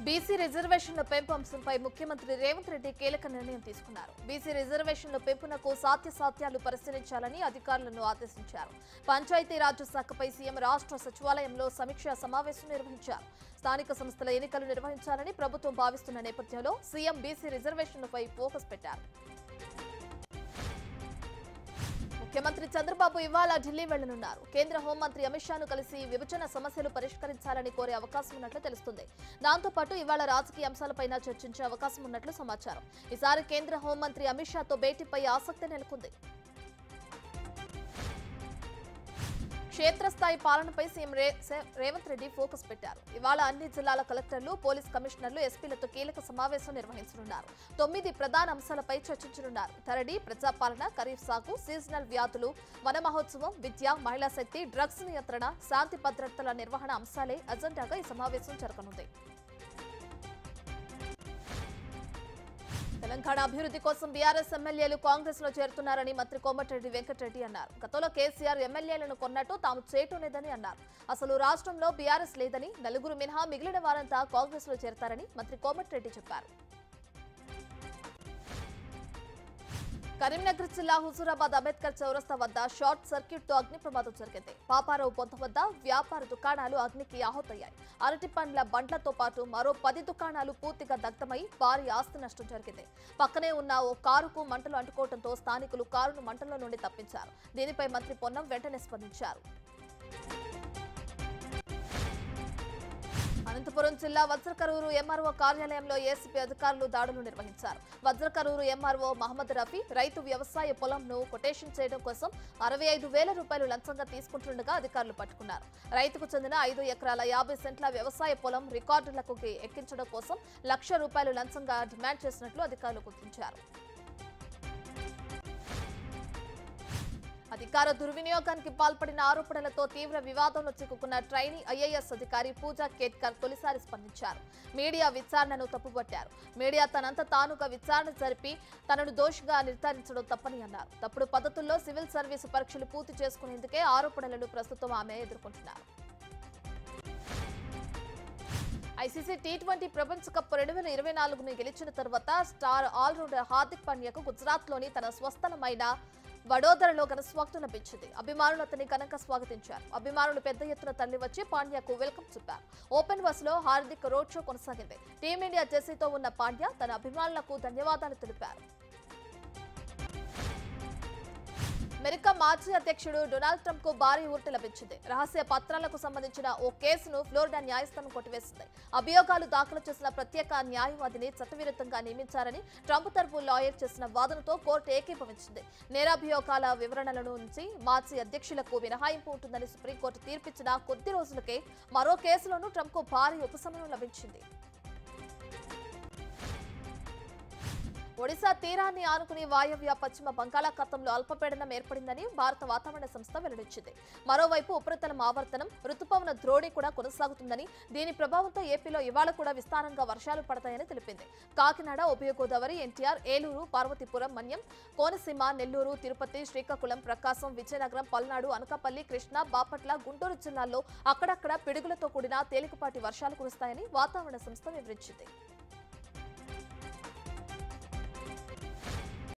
BC రిజర్వేషన్ల పెంపు అంశంపై ముఖ్యమంత్రి రేవంత్ రెడ్డి కీలక నిర్ణయం తీసుకున్నారు. బీసీ రిజర్వేషన్ల పెంపునకు సాధ్యాసాధ్యాలు పరిశీలించాలని అధికారులను ఆదేశించారు. పంచాయతీరాజ్ శాఖపై సీఎం రాష్ట్ర సచివాలయంలో సమీక్షా సమావేశం నిర్వహించారు. స్థానిక సంస్థల ఎన్నికలు నిర్వహించాలని ప్రభుత్వం భావిస్తున్న నేపథ్యంలో సీఎం బీసీ రిజర్వేషన్లపై ఫోకస్ పెట్టారు. ముఖ్యమంత్రి చంద్రబాబు ఇవాళ ఢిల్లీ వెళ్లనున్నారు. కేంద్ర హోంమంత్రి అమిత్ షాను కలిసి విభజన సమస్యలు పరిష్కరించాలని కోరే అవకాశం ఉన్నట్లు తెలుస్తుంది. దాంతో పాటు ఇవాళ రాజకీయ అంశాలపైన చర్చించే అవకాశం ఉన్నట్లు సమాచారం. ఈసారి కేంద్ర హోంమంత్రి అమిత్ షాతో భేటీపై ఆసక్తి నెలకొంది. క్షేత్రస్థాయి పాలనపై సీఎం రేవంత్ రెడ్డి ఫోకస్ పెట్టారు. ఇవాళ అన్ని జిల్లాల కలెక్టర్లు, పోలీస్ కమిషనర్లు, ఎస్పీలతో కీలక సమావేశం నిర్వహించనున్నారు. 9 ప్రధాన అంశాలపై చర్చించనున్నారు. ధరణి, ప్రజాపాలన, ఖరీఫ్ సాగు, సీజనల్ వ్యాధులు, వన మహోత్సవం, విద్య, మహిళా శక్తి, డ్రగ్స్ నియంత్రణ, శాంతి భద్రతల నిర్వహణ అంశాలే అజెండాగా ఈ సమావేశం జరగనుంది. తెలంగాణ అభివృద్ధి కోసం బీఆర్ఎస్ ఎమ్మెల్యేలు కాంగ్రెస్ లో చేరుతున్నారని మంత్రి కోమటిరెడ్డి వెంకటరెడ్డి అన్నారు. గతంలో కేసీఆర్ ఎమ్మెల్యేలను కొన్నట్టు తాము చేయటం లేదని అన్నారు. అసలు రాష్ట్రంలో బీఆర్ఎస్ లేదని, నలుగురు మినహా మిగిలిన వారంతా కాంగ్రెస్ లో చేరతారని మంత్రి కోమటిరెడ్డి చెప్పారు. కరీంనగర్ జిల్లా హుజూరాబాద్ అంబేద్కర్ చౌరస్తా వద్ద షార్ట్ సర్క్యూట్ తో అగ్ని ప్రమాదం జరిగింది. పాపారావు పొంత వద్ద వ్యాపార దుకాణాలు అగ్నికి ఆహుతయ్యాయి. అరటి పండ్ల బండ్లతో పాటు మరో 10 దుకాణాలు పూర్తిగా దగ్ధమై భారీ ఆస్తి నష్టం జరిగింది. పక్కనే ఉన్న ఓ కారుకు మంటలు అంటుకోవడంతో స్థానికులు కారును మంటల్లో నుండి తప్పించారు. దీనిపై మంత్రి పొన్నం వెంటనే స్పందించారు. అనంతపురం జిల్లా వజ్రకరూరు ఎంఆర్ఓ కార్యాలయంలో ఏసీపీ అధికారులు దాడులు నిర్వహించారు. వజ్రకరూరు ఎంఆర్ఓ మహమ్మద్ రఫీ రైతు వ్యవసాయ పొలంను కొటేషన్ చేయడం కోసం 65,000 రూపాయలు లంచంగా తీసుకుంటుండగా అధికారులు పట్టుకున్నారు. రైతుకు చెందిన 5 ఎకరాల 50 సెంట్ల వ్యవసాయ పొలం రికార్డులకు ఎక్కించడం కోసం ₹1,00,000 లంచంగా డిమాండ్ చేసినట్లు అధికారులు గుర్తించారు. అధికార దుర్వినియోగానికి పాల్పడిన ఆరోపణలతో తీవ్ర వివాదంలో చిక్కుకున్న ట్రైనీ ఐఏఎస్ అధికారి పూజా కేట్కర్ తొలిసారి స్పందించారు. మీడియా విచారణను తప్పుపట్టారు. మీడియా తనంత తానుగా విచారణ జరిపి తనను దోషిగా నిర్ధారించడం తప్పని అన్నారు. తప్పుడు పద్ధతుల్లో సివిల్ సర్వీసు పరీక్షలు పూర్తి చేసుకునేందుకే ఆరోపణలను ప్రస్తుతం ఆమె ఎదుర్కొంటున్నారు. ఐసీసీ టీ20 ప్రపంచ కప్ 2024ను గెలిచిన తర్వాత స్టార్ ఆల్రౌండర్ హార్దిక్ పాండ్యాకు గుజరాత్లోని తన స్వస్థలమైన వడోదరలో ఘన స్వాగతం లభించింది. అభిమానులు అతన్ని ఘనంగా స్వాగతించారు. అభిమానులు పెద్ద ఎత్తున తరలివచ్చి పాండ్యాకు వెల్కమ్ చెప్పారు. ఓపెన్ బస్ లో హార్దిక్ రోడ్ షో కొనసాగింది. టీమిండియా జెర్సీతో ఉన్న పాండ్యా తన అభిమానులకు ధన్యవాదాలు తెలిపారు. అమెరికా మాజీ అధ్యక్షుడు డొనాల్డ్ ట్రంప్ కు భారీ ఊరట లభించింది. రహస్య పత్రాలకు సంబంధించిన ఓ కేసును ఫ్లోరిడా న్యాయస్థానం కొట్టివేసింది. అభియోగాలు దాఖలు చేసిన ప్రత్యేక న్యాయవాదిని చట్టవిరుద్ధంగా నియమించారని ట్రంప్ తరపు లాయర్ చేసిన వాదనతో కోర్టు ఏకీభవించింది. నేరాభియోగాల వివరణల నుంచి మాజీ అధ్యక్షులకు మినహాయింపు ఉంటుందని సుప్రీంకోర్టు తీర్పిచ్చిన కొద్ది రోజులకే మరో కేసులోనూ ట్రంప్ కు భారీ ఉపశమనం లభించింది. ఒడిశా తీరాన్ని ఆనుకుని వాయవ్య పశ్చిమ బంగాళాఖాతంలో అల్పపీడనం ఏర్పడిందని భారత వాతావరణ సంస్థ వెల్లడించింది. మరోవైపు ఉపరితలం ఆవర్తనం, రుతుపవన ద్రోణి కూడా కొనసాగుతుందని, దీని ప్రభావంతో ఏపీలో ఇవాళ కూడా విస్తారంగా వర్షాలు పడతాయని తెలిపింది. కాకినాడ, ఉభయ గోదావరి, ఎన్టీఆర్, ఏలూరు, పార్వతీపురం, మన్యం, కోనసీమ, నెల్లూరు, తిరుపతి, శ్రీకాకుళం, ప్రకాశం, విజయనగరం, పల్నాడు, అనకాపల్లి, కృష్ణా, బాపట్ల, గుంటూరు జిల్లాల్లో అక్కడక్కడ పిడుగులతో కూడిన తేలికపాటి వర్షాలు కురుస్తాయని వాతావరణ సంస్థ వివరించింది.